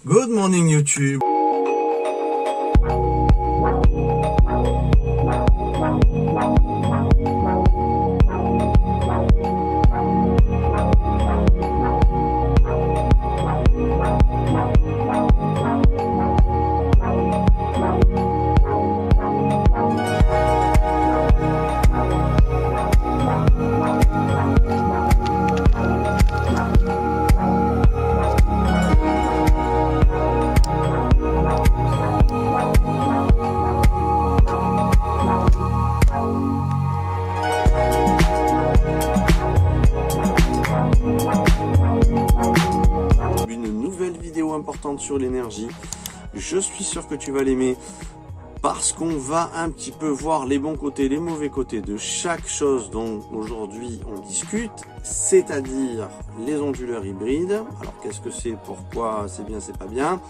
Good morning YouTube. Importante sur l'énergie, je suis sûr que tu vas l'aimer parce qu'on va un petit peu voir les bons côtés, les mauvais côtés de chaque chose dont aujourd'hui on discute, c'est-à-dire les onduleurs hybrides. Alors qu'est-ce que c'est, pourquoi c'est bien, c'est pas bien,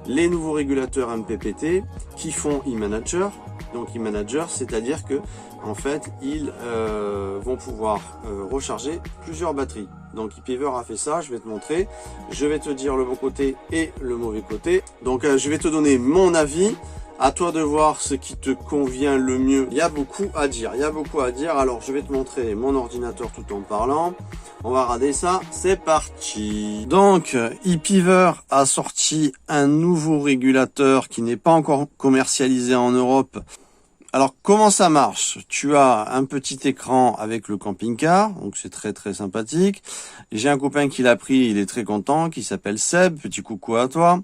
les nouveaux régulateurs MPPT qui font e-manager. Donc e-manager, c'est-à-dire que en fait ils vont pouvoir recharger plusieurs batteries. Donc ePiver a fait ça, je vais te montrer, je vais te dire le bon côté et le mauvais côté. Donc je vais te donner mon avis, à toi de voir ce qui te convient le mieux. Il y a beaucoup à dire, alors je vais te montrer mon ordinateur tout en parlant. On va regarder ça, c'est parti. Donc ePiver a sorti un nouveau régulateur qui n'est pas encore commercialisé en Europe. Alors comment ça marche? Tu as un petit écran avec le camping-car, donc c'est très sympathique. J'ai un copain qui l'a pris, il est très content, qui s'appelle Seb, petit coucou à toi.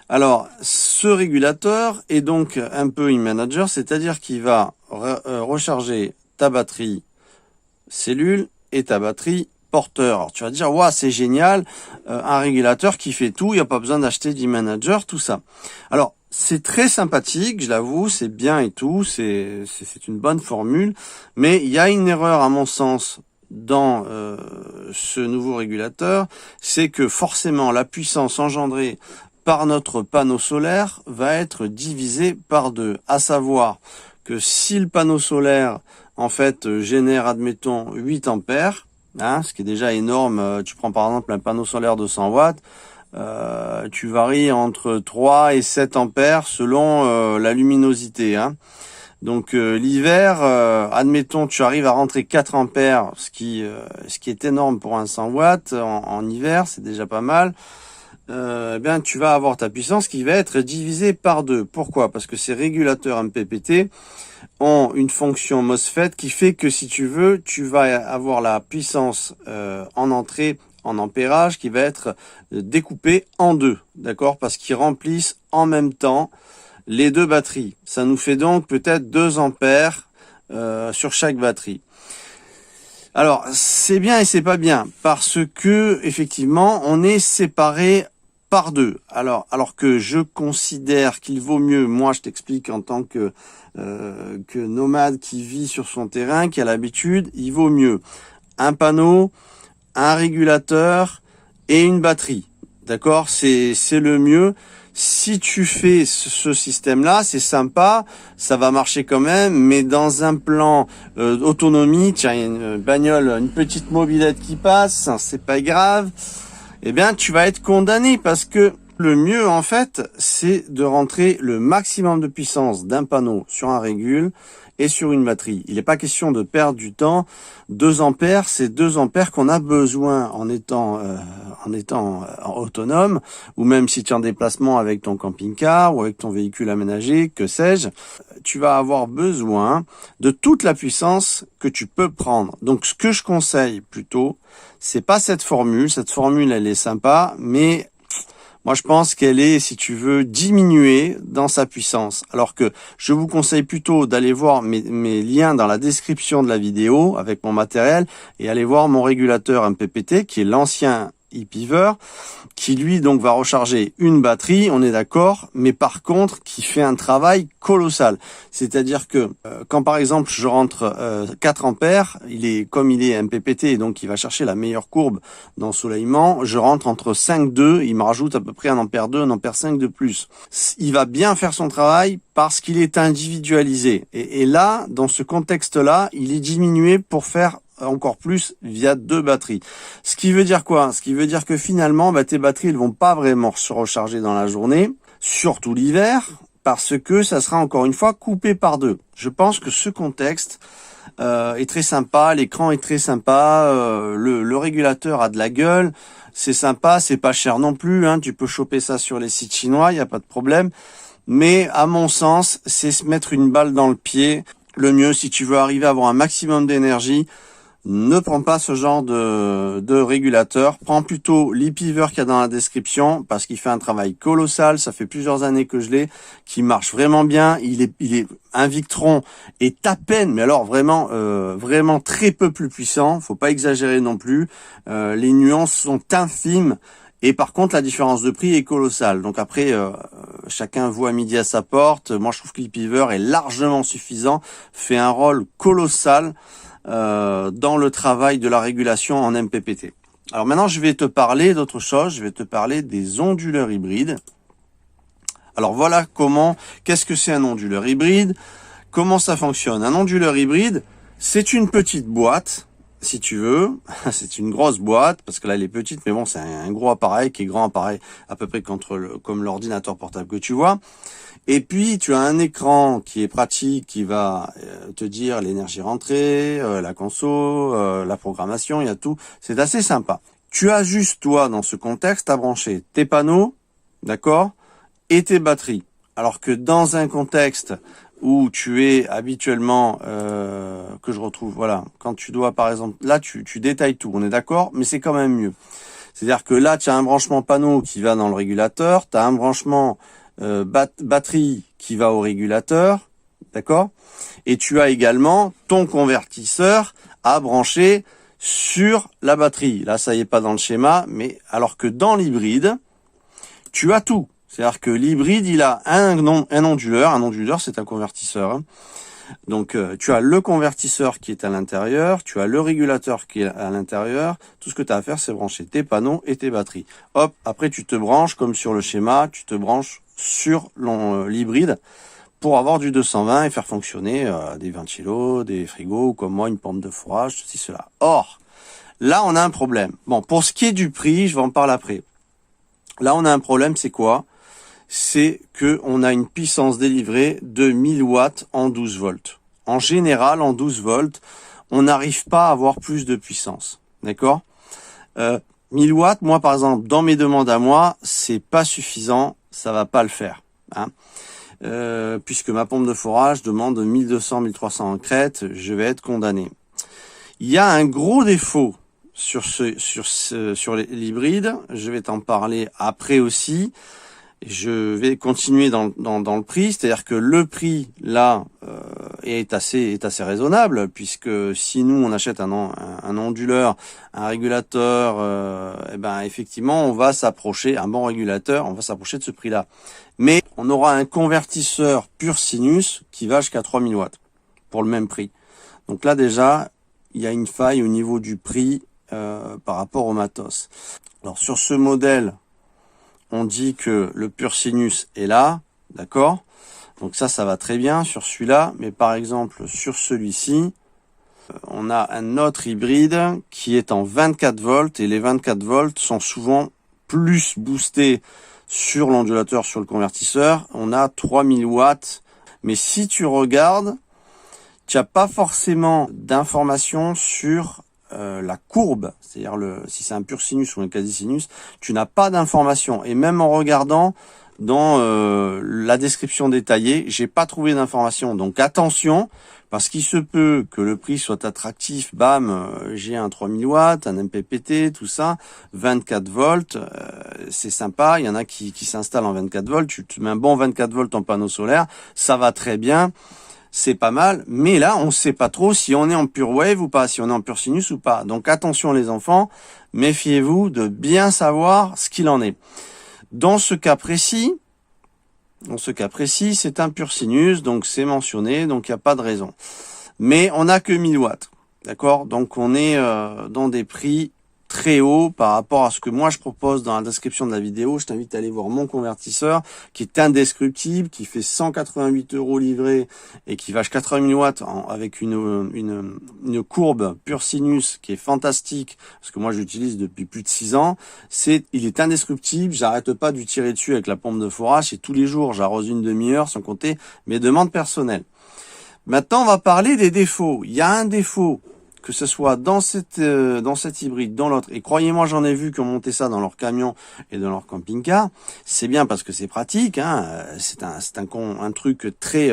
Alors ce régulateur est donc un peu e-manager, c'est-à-dire qu'il va recharger ta batterie cellule et ta batterie porteur. Alors tu vas te dire, ouais, c'est génial, un régulateur qui fait tout, il n'y a pas besoin d'acheter d'e-manager, tout ça. Alors c'est très sympathique, je l'avoue, c'est bien et tout, c'est une bonne formule, mais il y a une erreur à mon sens dans ce nouveau régulateur, c'est que forcément la puissance engendrée par notre panneau solaire va être divisée par 2, à savoir que si le panneau solaire en fait génère, admettons, 8 ampères, hein, ce qui est déjà énorme, tu prends par exemple un panneau solaire de 100 watts, tu varies entre 3 et 7 ampères selon la luminosité, hein. Donc l'hiver, admettons tu arrives à rentrer 4 ampères, ce qui est énorme pour un 100 watts en hiver, c'est déjà pas mal. Bien tu vas avoir ta puissance qui va être divisée par 2. Pourquoi? Parce que ces régulateurs MPPT ont une fonction MOSFET qui fait que si tu veux, tu vas avoir la puissance en entrée en ampérage qui va être découpée en 2, d'accord? Parce qu'ils remplissent en même temps les 2 batteries. Ça nous fait donc peut-être 2 ampères sur chaque batterie. Alors c'est bien et c'est pas bien parce que effectivement on est séparé par 2. Alors que je considère qu'il vaut mieux, moi je t'explique en tant que nomade qui vit sur son terrain, qui a l'habitude, il vaut mieux un panneau, un régulateur et une batterie. D'accord? C'est le mieux. Si tu fais ce système-là, c'est sympa, ça va marcher quand même, mais dans un plan autonomie, tiens, il y a une bagnole, une petite mobilette qui passe, c'est pas grave, eh bien, tu vas être condamné parce que le mieux, en fait, c'est de rentrer le maximum de puissance d'un panneau sur un régule et sur une batterie. Il n'est pas question de perdre du temps. 2 ampères, c'est 2 ampères qu'on a besoin en étant autonome, ou même si tu es en déplacement avec ton camping-car ou avec ton véhicule aménagé, que sais-je, tu vas avoir besoin de toute la puissance que tu peux prendre. Donc ce que je conseille plutôt, c'est pas cette formule. Cette formule, elle est sympa, mais moi, je pense qu'elle est, si tu veux, diminuée dans sa puissance. Alors que je vous conseille plutôt d'aller voir mes liens dans la description de la vidéo avec mon matériel et aller voir mon régulateur MPPT qui est l'ancien ePiver, qui lui donc va recharger une batterie, on est d'accord, mais par contre qui fait un travail colossal. C'est-à-dire que quand par exemple je rentre 4 ampères, comme il est MPPT, donc il va chercher la meilleure courbe d'ensoleillement, je rentre entre 5,2, il me rajoute à peu près 1 ampère 2, 1 ampère 5 de plus. Il va bien faire son travail parce qu'il est individualisé. Et là, dans ce contexte-là, il est diminué pour faire encore plus via 2 batteries. Ce qui veut dire quoi? Ce qui veut dire que finalement, tes batteries, elles vont pas vraiment se recharger dans la journée, surtout l'hiver, parce que ça sera encore une fois coupé par 2. Je pense que ce contexte est très sympa, l'écran est très sympa, le régulateur a de la gueule, c'est sympa, c'est pas cher non plus, hein, tu peux choper ça sur les sites chinois, il n'y a pas de problème. Mais à mon sens, c'est se mettre une balle dans le pied. Le mieux, si tu veux arriver à avoir un maximum d'énergie, ne prends pas ce genre de régulateur. Prends plutôt l'e-Piver qu'il y a dans la description, parce qu'il fait un travail colossal. Ça fait plusieurs années que je l'ai, qui marche vraiment bien. Il est un Victron est à peine, mais alors vraiment, vraiment très peu plus puissant. Faut pas exagérer non plus. Les nuances sont infimes. Et par contre, la différence de prix est colossale. Donc après, chacun voit midi à sa porte. Moi, je trouve que l'e-Piver est largement suffisant, fait un rôle colossal dans le travail de la régulation en MPPT. Alors maintenant, je vais te parler d'autre chose. Je vais te parler des onduleurs hybrides. Alors voilà qu'est-ce que c'est un onduleur hybride? Comment ça fonctionne? Un onduleur hybride, c'est une petite boîte, si tu veux. C'est une grosse boîte, parce que là elle est petite, mais bon, c'est un gros appareil qui est grand appareil, à peu près comme l'ordinateur portable que tu vois. Et puis tu as un écran qui est pratique, qui va te dire l'énergie rentrée, la conso, la programmation, il y a tout. C'est assez sympa. Tu as juste, toi, dans ce contexte, à brancher tes panneaux, d'accord, et tes batteries. Alors que dans un contexte où tu es habituellement, que je retrouve, voilà, quand tu dois, par exemple, là, tu détailles tout, on est d'accord, mais c'est quand même mieux. C'est-à-dire que là, tu as un branchement panneau qui va dans le régulateur, tu as un branchement batterie qui va au régulateur, d'accord, et tu as également ton convertisseur à brancher sur la batterie. Là, ça y est pas dans le schéma, mais alors que dans l'hybride, tu as tout. C'est-à-dire que l'hybride, il a un onduleur. Un onduleur, c'est un convertisseur. Hein. Donc, tu as le convertisseur qui est à l'intérieur, tu as le régulateur qui est à l'intérieur. Tout ce que tu as à faire, c'est brancher tes panneaux et tes batteries. Hop, après, tu te branches, comme sur le schéma, tu te branches sur l'hybride pour avoir du 220 et faire fonctionner des ventilos, des frigos, ou comme moi, une pompe de fourrage, ceci, cela. Or, là, on a un problème. Bon, pour ce qui est du prix, je vais en parler après. Là, on a un problème, c'est quoi? C'est que on a une puissance délivrée de 1000 watts en 12 volts. En général, en 12 volts, on n'arrive pas à avoir plus de puissance. D'accord? 1000 watts, moi par exemple, dans mes demandes à moi, c'est pas suffisant, ça va pas le faire. Hein. Puisque ma pompe de forage demande 1200-1300 en crête, je vais être condamné. Il y a un gros défaut sur l'hybride, je vais t'en parler après aussi. Je vais continuer dans le prix, c'est-à-dire que le prix là est assez raisonnable, puisque si nous on achète un onduleur, un régulateur, effectivement on va s'approcher, un bon régulateur, on va s'approcher de ce prix-là. Mais on aura un convertisseur pur sinus qui va jusqu'à 3000 watts pour le même prix. Donc là déjà il y a une faille au niveau du prix par rapport au matos. Alors sur ce modèle, on dit que le pur sinus est là, d'accord? Donc ça va très bien sur celui-là. Mais par exemple, sur celui-ci, on a un autre hybride qui est en 24 volts. Et les 24 volts sont souvent plus boostés sur l'ondulateur, sur le convertisseur. On a 3000 watts. Mais si tu regardes, tu n'as pas forcément d'informations sur la courbe, c'est-à-dire si c'est un pur sinus ou un quasi-sinus, tu n'as pas d'informations. Et même en regardant dans la description détaillée, j'ai pas trouvé d'informations. Donc attention, parce qu'il se peut que le prix soit attractif. Bam, j'ai un 3000 watts, un MPPT, tout ça, 24 volts, c'est sympa. Il y en a qui s'installent en 24 volts. Tu mets un bon 24 volts en panneau solaire, ça va très bien. C'est pas mal, mais là, on ne sait pas trop si on est en pure wave ou pas, si on est en pur sinus ou pas. Donc attention les enfants, méfiez-vous de bien savoir ce qu'il en est. Dans ce cas précis, c'est un pur sinus, donc c'est mentionné, donc il n'y a pas de raison. Mais on n'a que 1000 watts, d'accord? Donc on est dans des prix très haut par rapport à ce que moi je propose dans la description de la vidéo. Je t'invite à aller voir mon convertisseur qui est indescriptible, qui fait 188 € livré et qui va jusqu'à 80 000 watts avec une courbe pure sinus qui est fantastique parce que moi j'utilise depuis plus de 6 ans. Il est indestructible, j'arrête pas de lui tirer dessus avec la pompe de forage et tous les jours j'arrose une demi-heure sans compter mes demandes personnelles. Maintenant on va parler des défauts. Il y a un défaut, que ce soit dans cette hybride, dans l'autre, et croyez-moi, j'en ai vu qui ont monté ça dans leur camion et dans leur camping-car. C'est bien parce que c'est pratique, hein. C'est un truc très,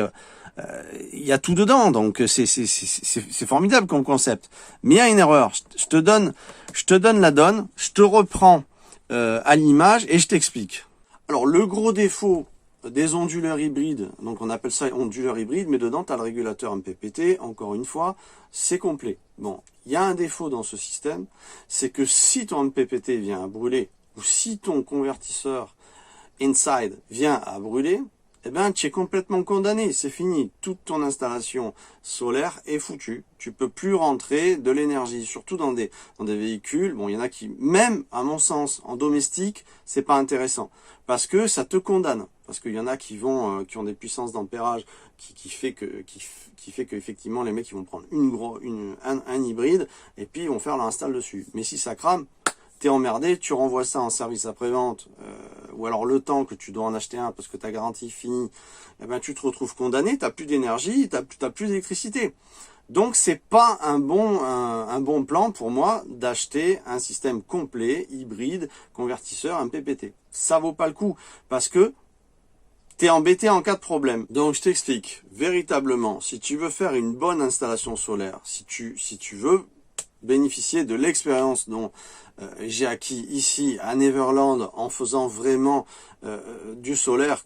il y a tout dedans, donc c'est formidable comme concept. Mais il y a une erreur. Je te donne la donne, je te reprends à l'image et je t'explique. Alors le gros défaut des onduleurs hybrides, donc on appelle ça onduleur hybride, mais dedans tu as le régulateur MPPT, encore une fois, c'est complet. Bon, il y a un défaut dans ce système, c'est que si ton MPPT vient à brûler, ou si ton convertisseur inside vient à brûler, eh ben tu es complètement condamné, c'est fini. Toute ton installation solaire est foutue. Tu peux plus rentrer de l'énergie, surtout dans des véhicules. Bon, il y en a qui, même à mon sens, en domestique, c'est pas intéressant parce que ça te condamne. Parce qu'il y en a qui ont des puissances d'ampérage qui fait que effectivement les mecs ils vont prendre un hybride et puis ils vont faire l'install dessus. Mais si ça crame, t'es emmerdé, tu renvoies ça en service après-vente, ou alors le temps que tu dois en acheter un parce que ta garantie finit, eh ben tu te retrouves condamné, t'as plus d'énergie, t'as plus d'électricité. Donc c'est pas un bon plan pour moi d'acheter un système complet, hybride, convertisseur, MPPT. Ça vaut pas le coup parce que t'es embêté en cas de problème. Donc je t'explique, véritablement, si tu veux faire une bonne installation solaire, si tu veux bénéficier de l'expérience dont j'ai acquis ici à Neverland en faisant vraiment du solaire,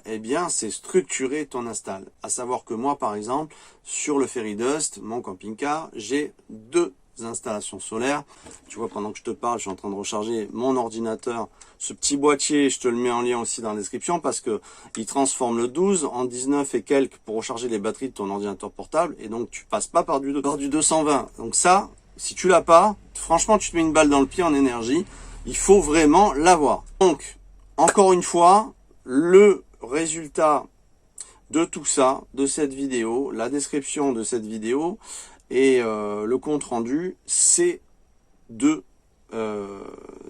eh bien c'est structurer ton install. À savoir que moi par exemple, sur le Ferry Dust, mon camping-car, j'ai 2 installations solaires. Tu vois, pendant que je te parle, je suis en train de recharger mon ordinateur. Ce petit boîtier, je te le mets en lien aussi dans la description parce que il transforme le 12 en 19 et quelques pour recharger les batteries de ton ordinateur portable et donc tu passes pas par du 220. Donc ça, si tu l'as pas, franchement, tu te mets une balle dans le pied en énergie. Il faut vraiment l'avoir. Donc, encore une fois, le résultat de tout ça, de cette vidéo, la description de cette vidéo, et le compte rendu, c'est de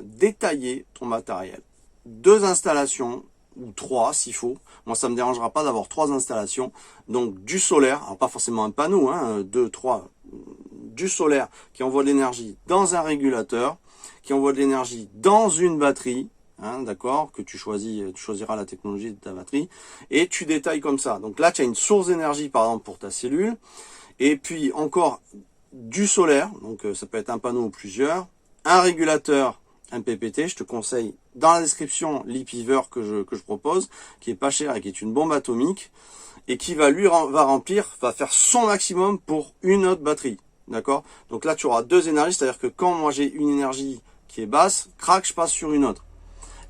détailler ton matériel. 2 installations, ou 3 s'il faut. Moi, ça me dérangera pas d'avoir 3 installations. Donc du solaire, alors pas forcément un panneau, hein, 2, 3, du solaire qui envoie de l'énergie dans un régulateur, qui envoie de l'énergie dans une batterie, hein, d'accord, que tu choisiras la technologie de ta batterie, et tu détailles comme ça. Donc là, tu as une source d'énergie, par exemple, pour ta cellule, et puis encore du solaire, donc ça peut être un panneau ou plusieurs, un régulateur MPPT, je te conseille dans la description l'e-Piver que je propose, qui est pas cher et qui est une bombe atomique, et qui va faire son maximum pour une autre batterie, d'accord. Donc là tu auras 2 énergies, c'est-à-dire que quand moi j'ai une énergie qui est basse, crac, je passe sur une autre.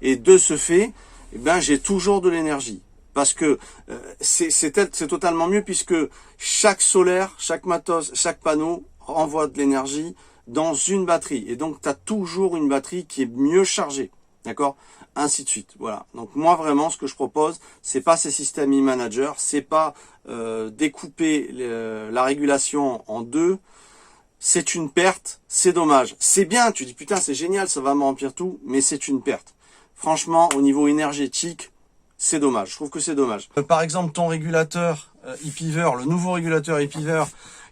Et de ce fait, eh ben, j'ai toujours de l'énergie. Parce que c'est totalement mieux puisque chaque solaire, chaque matos, chaque panneau envoie de l'énergie dans une batterie. Et donc, tu as toujours une batterie qui est mieux chargée. D'accord? Ainsi de suite. Voilà. Donc, moi, vraiment, ce que je propose, c'est pas ces systèmes e-manager, c'est pas découper la régulation en 2. C'est une perte, c'est dommage. C'est bien, tu dis, putain, c'est génial, ça va me remplir tout, mais c'est une perte. Franchement, au niveau énergétique, c'est dommage. Je trouve que c'est dommage. Par exemple, ton régulateur e-Piver, le nouveau régulateur e-Piver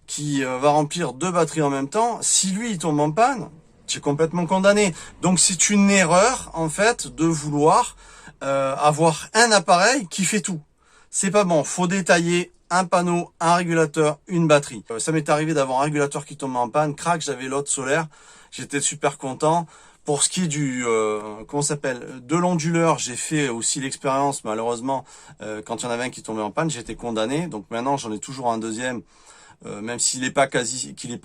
qui va remplir 2 batteries en même temps, si lui il tombe en panne, tu es complètement condamné. Donc c'est une erreur en fait de vouloir avoir un appareil qui fait tout. C'est pas bon. Faut détailler un panneau, un régulateur, une batterie. Ça m'est arrivé d'avoir un régulateur qui tombe en panne. Crac, j'avais l'autre solaire. J'étais super content. Pour ce qui est du de l'onduleur, j'ai fait aussi l'expérience, malheureusement, quand il y en avait un qui tombait en panne, j'étais condamné. Donc maintenant, j'en ai toujours un deuxième, même s'il n'est pas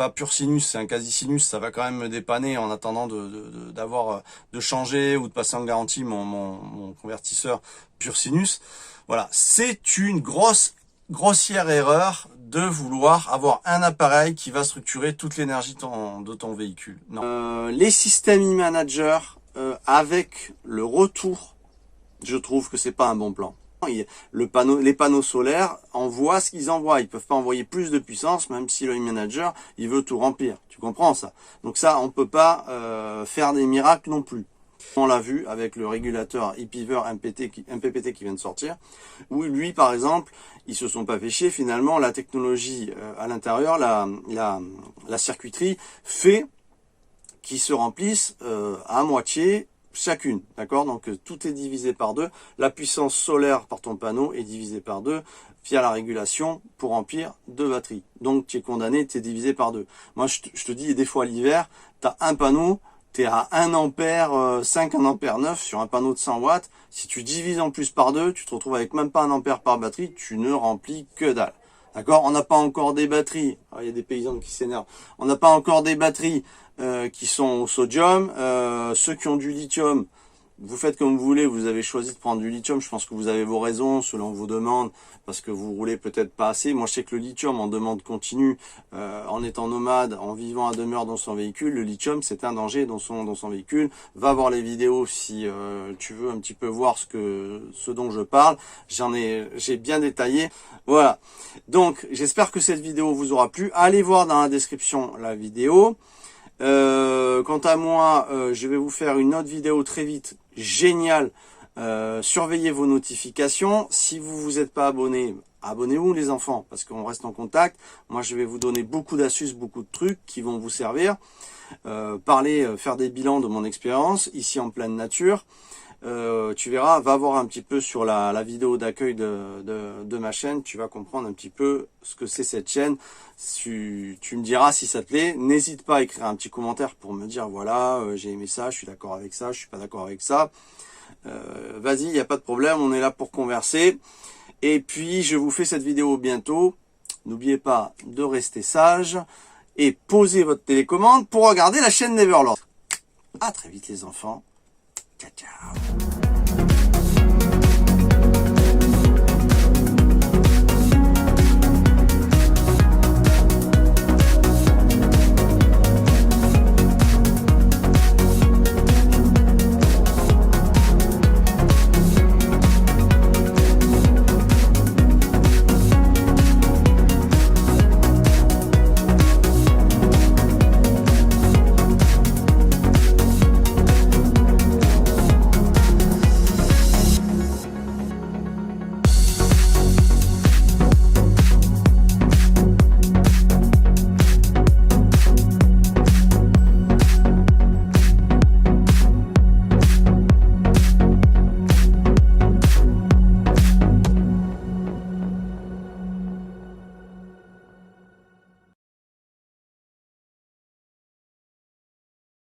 pur sinus, c'est un quasi sinus, ça va quand même me dépanner en attendant de changer ou de passer en garantie mon convertisseur pur sinus. Voilà, c'est une grosse grossière erreur de vouloir avoir un appareil qui va structurer toute l'énergie de ton véhicule. Non. Les systèmes e-manager avec le retour, je trouve que c'est pas un bon plan. Les panneaux solaires envoient ce qu'ils envoient. Ils peuvent pas envoyer plus de puissance, même si le e-manager, il veut tout remplir. Tu comprends ça? Donc ça, on peut pas faire des miracles non plus. On l'a vu avec le régulateur ePiver MPPT qui vient de sortir, où lui, par exemple, ils se sont pas fait chier. Finalement, la technologie à l'intérieur, la circuiterie fait qu'ils se remplissent à moitié chacune, d'accord? Donc tout est divisé par deux. La puissance solaire par ton panneau est divisée par deux via la régulation pour remplir deux batteries. Donc tu es condamné, tu es divisé par deux. Moi je te dis, des fois l'hiver, tu as un panneau, tu es à 1 ampère, 5 1 ampère 9 sur un panneau de 100 watts. Si tu divises en plus par deux, tu te retrouves avec même pas 1 ampère par batterie, tu ne remplis que dalle. D'accord? On n'a pas encore des batteries. Il y a des paysans qui s'énervent. On n'a pas encore des batteries qui sont au sodium. Ceux qui ont du lithium, vous faites comme vous voulez. Vous avez choisi de prendre du lithium. Je pense que vous avez vos raisons selon vos demandes, parce que vous roulez peut-être pas assez. Moi, je sais que le lithium en demande continue, en étant nomade, en vivant à demeure dans son véhicule, le lithium c'est un danger dans son véhicule. Va voir les vidéos si tu veux un petit peu voir ce dont je parle. J'ai bien détaillé. Voilà. Donc, j'espère que cette vidéo vous aura plu. Allez voir dans la description la vidéo. Quant à moi, je vais vous faire une autre vidéo très vite, géniale. Surveillez vos notifications. Si vous êtes pas abonné, abonnez-vous les enfants, parce qu'on reste en contact. Moi, je vais vous donner beaucoup d'astuces, beaucoup de trucs qui vont vous servir. Faire des bilans de mon expérience ici en pleine nature. Tu verras, va voir un petit peu sur la vidéo d'accueil de ma chaîne, tu vas comprendre un petit peu ce que c'est cette chaîne. Tu me diras si ça te plaît. N'hésite pas à écrire un petit commentaire pour me dire voilà, j'ai aimé ça, je suis d'accord avec ça, je suis pas d'accord avec ça. Vas-y, il n'y a pas de problème, on est là pour converser. Et puis je vous fais cette vidéo bientôt. N'oubliez pas de rester sage et posez votre télécommande pour regarder la chaîne Neverland. À très vite les enfants. Ciao, ciao.